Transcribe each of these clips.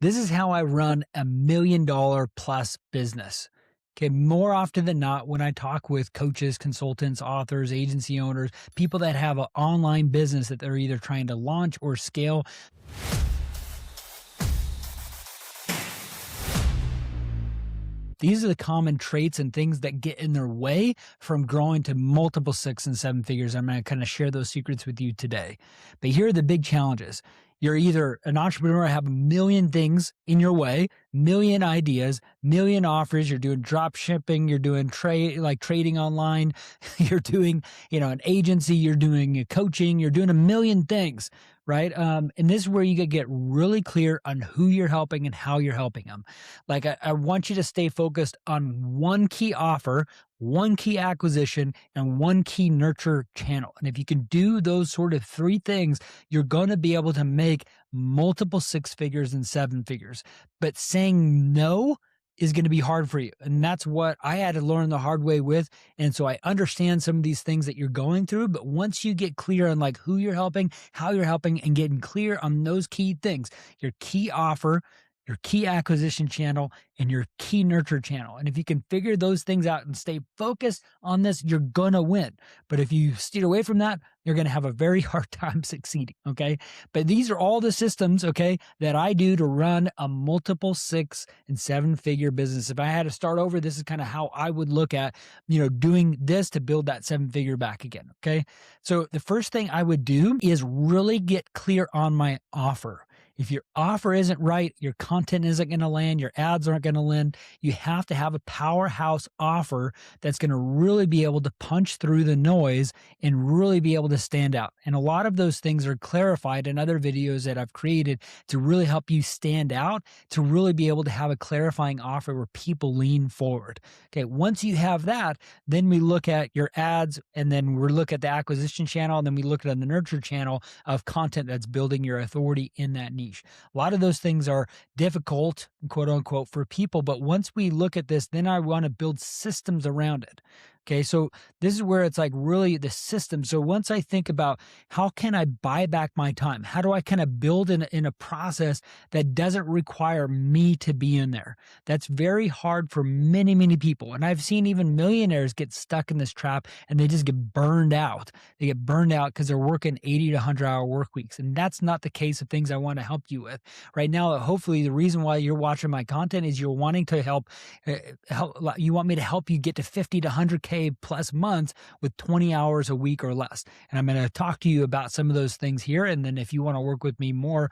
This is how I run $1 million plus business. Okay. More often than not, when I talk with coaches, consultants, authors, agency owners, people that have an online business that they're either trying to launch or scale, these are the common traits and things that get in their way from growing to multiple six and seven figures. I'm going to kind of share those secrets with you today. But here are the big challenges. You're either an entrepreneur, have a million things in your way, million ideas, million offers. You're doing drop shipping. You're doing trade, like trading online. You're doing, an agency. You're doing coaching. You're doing a million things, right? And this is where you could get really clear on who you're helping and how you're helping them. Like I want you to stay focused on one key offer, one key acquisition, and one key nurture channel. And if you can do those sort of three things, you're going to be able to make multiple six figures and seven figures. But saying no is going to be hard for you. And that's what I had to learn the hard way with. And so I understand some of these things that you're going through, but once you get clear on like who you're helping, how you're helping, and getting clear on those key things, your key offer, your key acquisition channel, and your key nurture channel. And if you can figure those things out and stay focused on this, you're going to win. But if you steer away from that, you're going to have a very hard time succeeding. Okay. But these are all the systems, okay, that I do to run a multiple six and seven figure business. If I had to start over, this is kind of how I would look at, doing this to build that seven figure back again. Okay. So the first thing I would do is really get clear on my offer. If your offer isn't right, your content isn't going to land, your ads aren't going to land, you have to have a powerhouse offer that's going to really be able to punch through the noise and really be able to stand out. And a lot of those things are clarified in other videos that I've created to really help you stand out, to really be able to have a clarifying offer where people lean forward. Okay, once you have that, then we look at your ads, and then we look at the acquisition channel, and then we look at the nurture channel of content that's building your authority in that niche. A lot of those things are difficult, quote unquote, for people. But once we look at this, then I want to build systems around it. Okay. So this is where it's like really the system. So once I think about how can I buy back my time? How do I kind of build in a process that doesn't require me to be in there? That's very hard for many, many people. And I've seen even millionaires get stuck in this trap and they just get burned out. They get burned out because they're working 80 to 100-hour work weeks. And that's not the case of things I want to help you with right now. Hopefully the reason why you're watching my content is you're wanting to you want me to help you get to 50 to 100K plus months with 20 hours a week or less. And I'm going to talk to you about some of those things here. And then if you want to work with me more,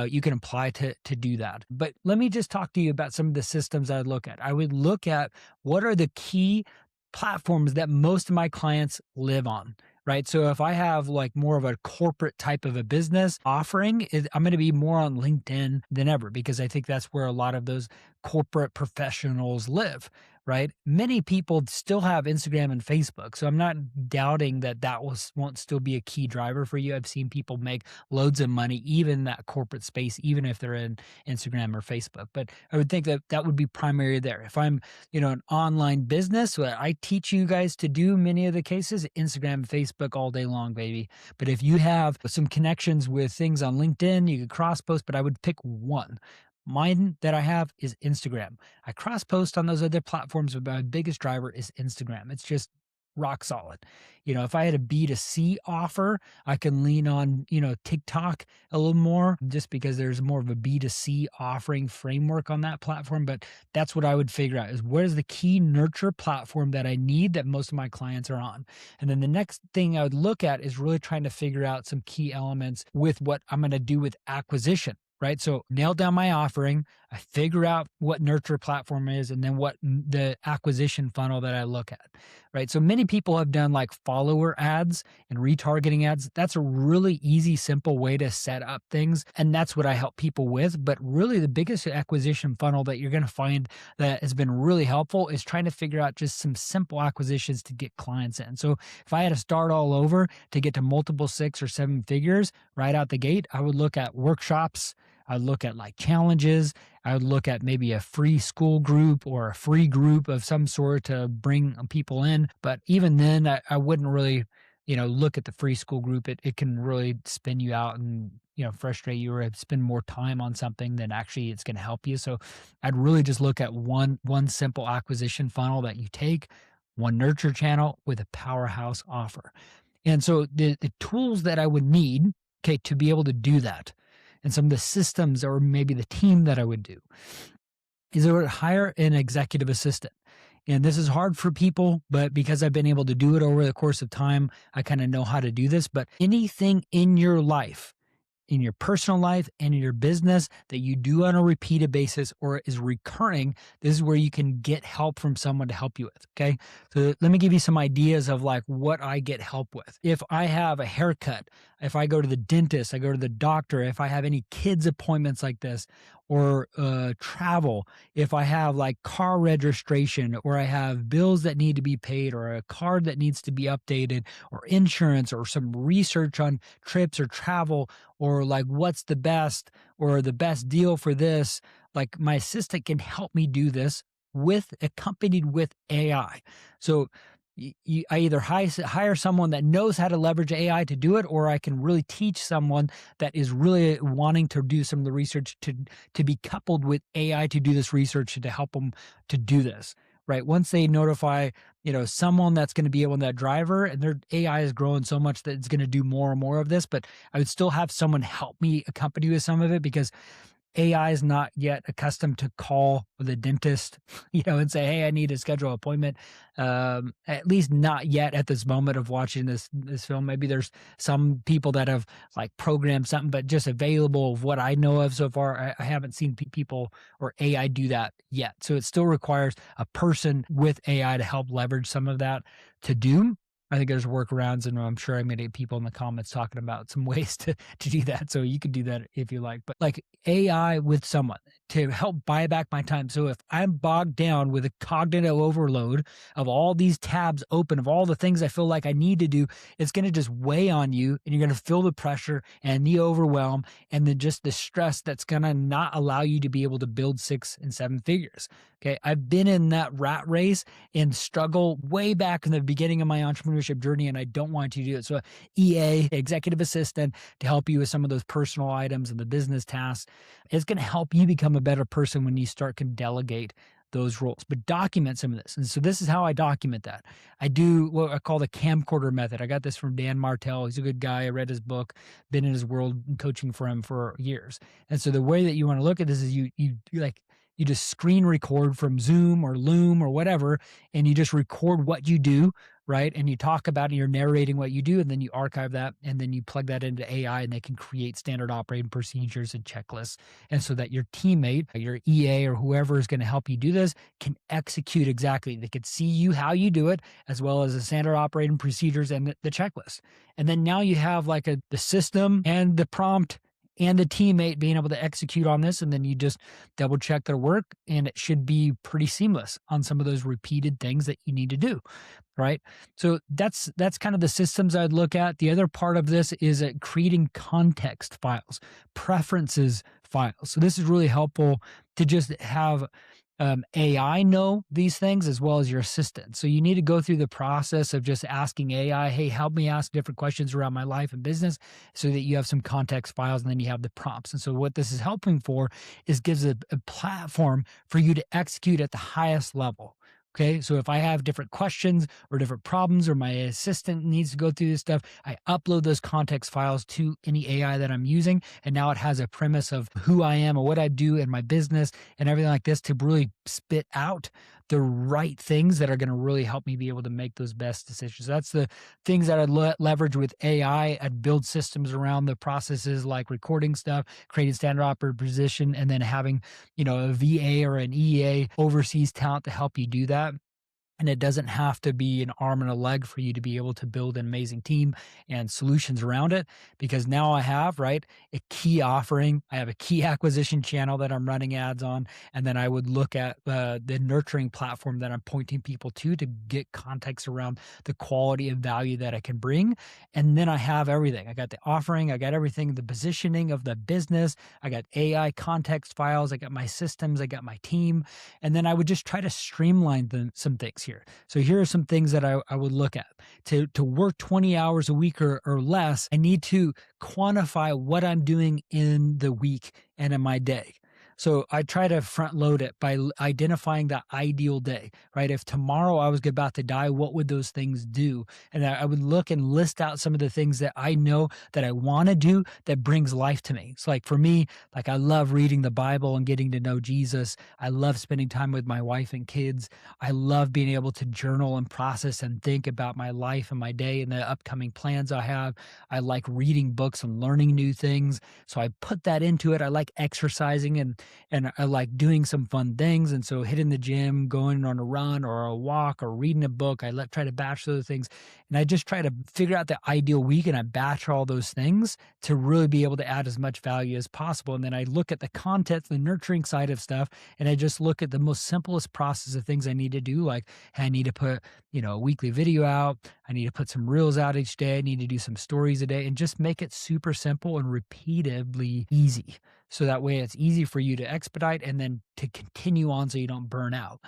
you can apply to do that. But let me just talk to you about some of the systems I'd look at. I would look at what are the key platforms that most of my clients live on. Right. So if I have like more of a corporate type of a business offering, I'm going to be more on LinkedIn than ever because I think that's where a lot of those corporate professionals live. Right. Many people still have Instagram and Facebook. So I'm not doubting that won't still be a key driver for you. I've seen people make loads of money, even in that corporate space, even if they're in Instagram or Facebook. But I would think that would be primary there. If I'm, an online business, what I teach you guys to do many of the cases, Instagram and Facebook all day long, baby. But if you have some connections with things on LinkedIn, you could cross post, but I would pick one. Mine that I have is Instagram. I cross post on those other platforms, but my biggest driver is Instagram. It's just rock solid. If I had a B2C offer, I can lean on, TikTok a little more just because there's more of a B2C offering framework on that platform. But that's what I would figure out is what is the key nurture platform that I need that most of my clients are on. And then the next thing I would look at is really trying to figure out some key elements with what I'm going to do with acquisition. Right. So nail down my offering, I figure out what nurture platform is, and then what the acquisition funnel that I look at. Right. So many people have done like follower ads and retargeting ads. That's a really easy, simple way to set up things. And that's what I help people with. But really the biggest acquisition funnel that you're going to find that has been really helpful is trying to figure out just some simple acquisitions to get clients in. So if I had to start all over to get to multiple six or seven figures right out the gate, I would look at workshops. I'd look at like challenges. I would look at maybe a free school group or a free group of some sort to bring people in. But even then, I wouldn't really, look at the free school group. It can really spin you out and frustrate you or spend more time on something than actually it's going to help you. So I'd really just look at one simple acquisition funnel that you take, one nurture channel with a powerhouse offer. And so the tools that I would need, okay, to be able to do that, and some of the systems or maybe the team that I would do, is I would hire an executive assistant. And this is hard for people, but because I've been able to do it over the course of time, I kind of know how to do this. But anything in your life, in your personal life and in your business that you do on a repeated basis or is recurring, this is where you can get help from someone to help you with. Okay. So let me give you some ideas of like what I get help with. If I have a haircut, if I go to the dentist, I go to the doctor, if I have any kids appointments like this, or travel, if I have like car registration, or I have bills that need to be paid, or a card that needs to be updated, or insurance, or some research on trips or travel, or like what's the best or the best deal for this, like my assistant can help me do this with accompanied with AI. So I either hire someone that knows how to leverage AI to do it, or I can really teach someone that is really wanting to do some of the research to be coupled with AI to do this research and to help them to do this. Right. Once they notify, someone that's going to be able that driver, and their AI is growing so much that it's going to do more and more of this, but I would still have someone help me accompany with some of it because AI is not yet accustomed to call the dentist, and say, "Hey, I need to schedule an appointment." At least not yet at this moment of watching this film. Maybe there's some people that have like programmed something, but just available of what I know of so far, I haven't seen people or AI do that yet. So it still requires a person with AI to help leverage some of that to do. I think there's workarounds, and I'm sure I'm going to get people in the comments talking about some ways to do that. So you could do that if you like. But like AI with someone to help buy back my time. So if I'm bogged down with a cognitive overload of all these tabs open, of all the things I feel like I need to do, it's going to just weigh on you, and you're going to feel the pressure and the overwhelm and then just the stress that's going to not allow you to be able to build 6 and 7 figures. Okay. I've been in that rat race and struggle way back in the beginning of my entrepreneurship journey, and I don't want you to do it. So EA, executive assistant, to help you with some of those personal items and the business tasks, is going to help you become a better person when you start to delegate those roles, but document some of this. And so this is how I document that. I do what I call the camcorder method. I got this from Dan Martell. He's a good guy. I read his book, been in his world, coaching for him for years. And so the way that you want to look at this is you just screen record from Zoom or Loom or whatever, and you just record what you do, right? And you talk about it, you're narrating what you do, and then you archive that, and then you plug that into AI, and they can create standard operating procedures and checklists. And so that your teammate, your EA, or whoever is going to help you do this can execute exactly. They could see you how you do it, as well as the standard operating procedures and the checklist. And then now you have like the system and the prompt and the teammate being able to execute on this, and then you just double check their work, and it should be pretty seamless on some of those repeated things that you need to do, right? So that's kind of the systems I'd look at. The other part of this is creating context files, preferences files. So this is really helpful to just have AI know these things as well as your assistant. So you need to go through the process of just asking AI, hey, help me ask different questions around my life and business, so that you have some context files, and then you have the prompts. And so what this is helping for is gives a platform for you to execute at the highest level. Okay. So if I have different questions or different problems, or my assistant needs to go through this stuff, I upload those context files to any AI that I'm using. And now it has a premise of who I am or what I do in my business and everything like this to really spit out the right things that are going to really help me be able to make those best decisions. That's the things that I'd leverage with AI. I'd build systems around the processes, like recording stuff, creating standard operating position, and then having, a VA or an EA overseas talent to help you do that. And it doesn't have to be an arm and a leg for you to be able to build an amazing team and solutions around it. Because now I have, right, a key offering. I have a key acquisition channel that I'm running ads on. And then I would look at the nurturing platform that I'm pointing people to get context around the quality and value that I can bring. And then I have everything. I got the offering. I got everything, the positioning of the business. I got AI context files. I got my systems. I got my team. And then I would just try to streamline some things. box here. So here are some things that I would look at. To work 20 hours a week or less, I need to quantify what I'm doing in the week and in my day. So I try to front load it by identifying the ideal day, right? If tomorrow I was about to die, what would those things do? And I would look and list out some of the things that I know that I want to do that brings life to me. It's like for me, like I love reading the Bible and getting to know Jesus. I love spending time with my wife and kids. I love being able to journal and process and think about my life and my day and the upcoming plans I have. I like reading books and learning new things. So I put that into it. I like exercising and I like doing some fun things. And so hitting the gym, going on a run or a walk or reading a book, try to batch those things. And I just try to figure out the ideal week and I batch all those things to really be able to add as much value as possible. And then I look at the content, the nurturing side of stuff, and I just look at the most simplest process of things I need to do. Like, hey, I need to put, a weekly video out. I need to put some reels out each day. I need to do some stories a day and just make it super simple and repeatedly easy. So that way it's easy for you to expedite and then to continue on so you don't burn out.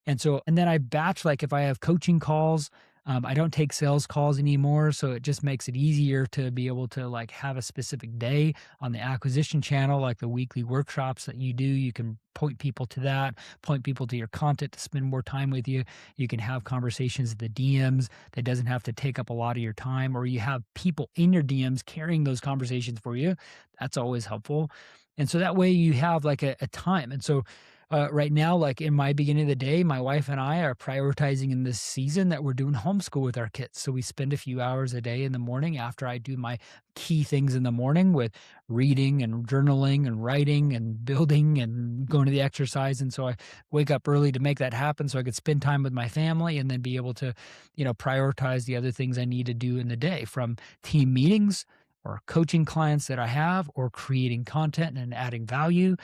And then I batch, like if I have coaching calls, I don't take sales calls anymore. So it just makes it easier to be able to like have a specific day on the acquisition channel, like the weekly workshops that you do. You can point people to that, point people to your content to spend more time with you. You can have conversations in the DMs that doesn't have to take up a lot of your time, or you have people in your DMs carrying those conversations for you. That's always helpful. And so that way you have like a time. And so right now, like in my beginning of the day, my wife and I are prioritizing in this season that we're doing homeschool with our kids. So we spend a few hours a day in the morning after I do my key things in the morning with reading and journaling and writing and building and going to the exercise. And so I wake up early to make that happen so I could spend time with my family and then be able to, prioritize the other things I need to do in the day, from team meetings or coaching clients that I have, or creating content and adding value.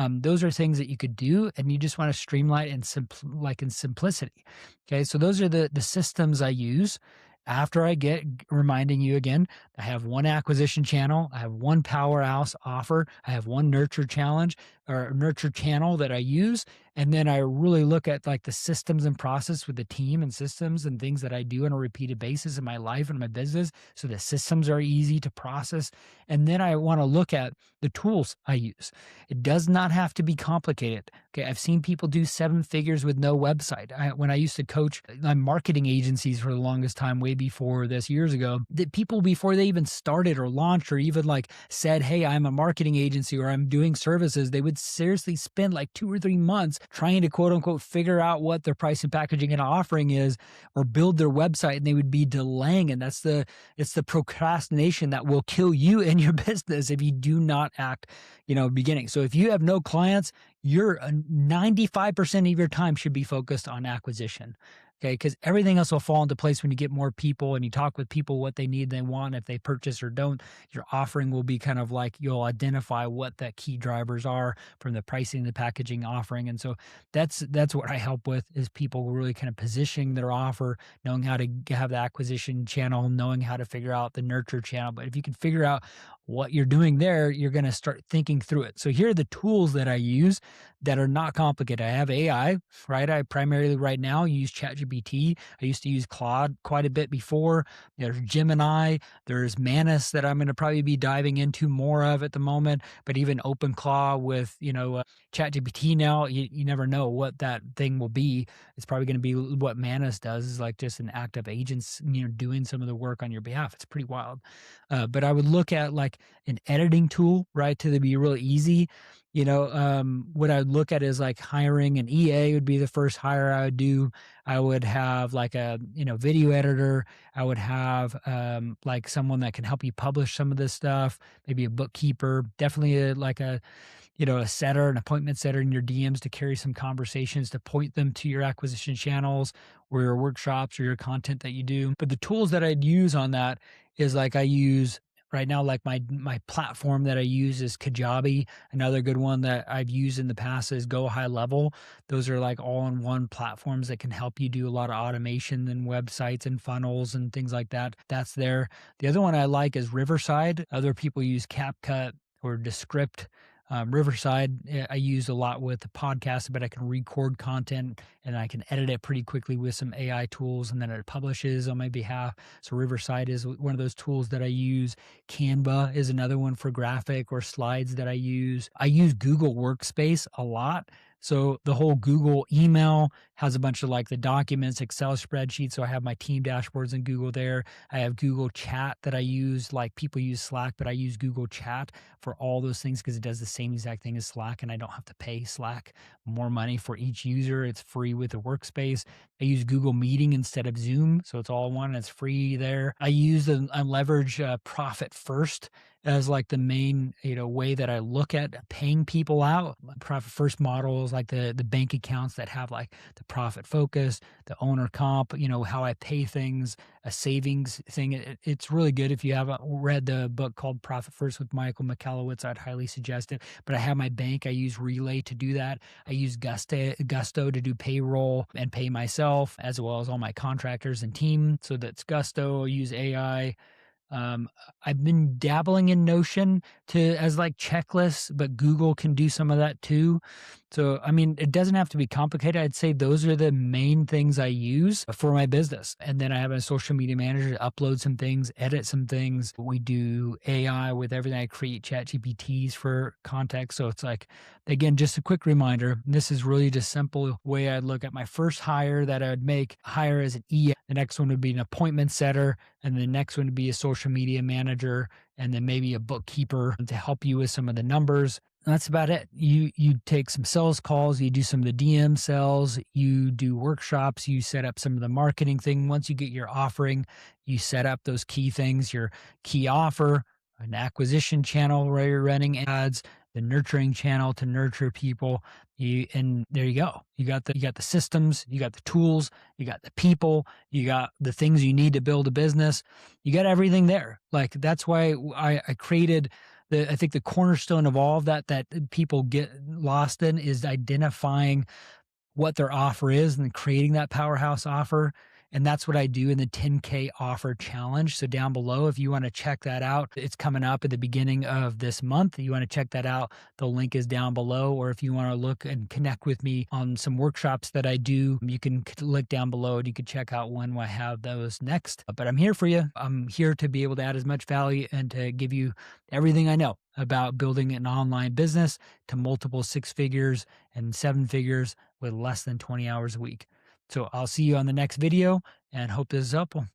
Those are things that you could do, and you just want to streamline in simplicity. Okay, so those are the systems I use. After I get reminding you again, I have one acquisition channel, I have one powerhouse offer, I have one nurture challenge or nurture channel that I use. And then I really look at like the systems and process with the team and systems and things that I do on a repeated basis in my life and my business. So the systems are easy to process. And then I want to look at the tools I use. It does not have to be complicated. Okay. I've seen people do 7 figures with no website. When I used to coach marketing agencies for the longest time, way before this, years ago, that people before they even started or launched or even like said, hey, I'm a marketing agency or I'm doing services, they would seriously spend like 2 or 3 months trying to quote unquote figure out what their pricing, packaging, and offering is, or build their website, and they would be delaying. And it's the procrastination that will kill you and your business if you do not act, beginning. So if you have no clients, your 95% of your time should be focused on acquisition. Okay, because everything else will fall into place when you get more people and you talk with people what they need, they want, if they purchase or don't. Your offering will be kind of like, you'll identify what the key drivers are from the pricing, the packaging, offering. And so that's what I help with, is people really kind of positioning their offer, knowing how to have the acquisition channel, knowing how to figure out the nurture channel. But if you can figure out what you're doing there, you're going to start thinking through it. So here are the tools that I use that are not complicated. I have AI, right? I primarily right now use ChatGPT. I used to use Claude quite a bit before. There's Gemini. There's Manus that I'm going to probably be diving into more of at the moment. But even OpenClaw with, ChatGPT now, you never know what that thing will be. It's probably going to be what Manus does, is like just an active agent, doing some of the work on your behalf. It's pretty wild. But I would look at like an editing tool, right, to be really easy. What I would look at is like hiring an EA would be the first hire I would do. I would have like a, video editor. I would have like someone that can help you publish some of this stuff, maybe a bookkeeper, definitely a setter, an appointment setter in your DMs to carry some conversations, to point them to your acquisition channels or your workshops or your content that you do. But the tools that I'd use on that is like I use right now, like my platform that I use is Kajabi. Another good one that I've used in the past is Go High Level. Those are like all-in-one platforms that can help you do a lot of automation and websites and funnels and things like that. That's there. The other one I like is Riverside. Other people use CapCut or Descript. Riverside, I use a lot with the podcast, but I can record content and I can edit it pretty quickly with some AI tools, and then it publishes on my behalf. So Riverside is one of those tools that I use. Canva is another one for graphic or slides that I use. I use Google Workspace a lot. So the whole Google email has a bunch of like the documents, Excel spreadsheets. So I have my team dashboards in Google there. I have Google Chat that I use. Like people use Slack, but I use Google Chat for all those things because it does the same exact thing as Slack, and I don't have to pay Slack more money for each user. It's free with the workspace. I use Google Meeting instead of Zoom, so it's all one. It's free there. I leverage Profit First as like the main way that I look at paying people out. Profit First models like the bank accounts that have like the profit focus, the owner comp, how I pay things, a savings thing. It's really good. If you haven't read the book called Profit First with Michael Michalowicz, I'd highly suggest it. But I have my bank. I use Relay to do that. I use Gusto to do payroll and pay myself, as well as all my contractors and team. So that's Gusto. I use AI. Um, I've been dabbling in Notion as like checklists, but Google can do some of that too. So, I mean, it doesn't have to be complicated. I'd say those are the main things I use for my business. And then I have a social media manager to upload some things, edit some things. We do AI with everything. I create chat GPTs for context. So it's like, again, just a quick reminder, this is really just simple way I'd look at my first hire that I would make hire as an EA. The next one would be an appointment setter. And the next one would be a social media manager, and then maybe a bookkeeper to help you with some of the numbers. And that's about it. You take some sales calls, you do some of the DM sales, you do workshops, you set up some of the marketing thing. Once you get your offering, you set up those key things, your key offer, an acquisition channel where you're running ads, the nurturing channel to nurture people. And there you go. You got the systems, you got the tools, you got the people, you got the things you need to build a business. You got everything there. Like that's why I created I think the cornerstone of all of that people get lost in is identifying what their offer is and creating that powerhouse offer. And that's what I do in the 10K offer challenge. So down below, if you want to check that out, it's coming up at the beginning of this month. You want to check that out, the link is down below. Or if you want to look and connect with me on some workshops that I do, you can click down below and you can check out when I have those next. But I'm here for you. I'm here to be able to add as much value and to give you everything I know about building an online business to multiple 6 figures and 7 figures with less than 20 hours a week. So I'll see you on the next video and hope this is helpful.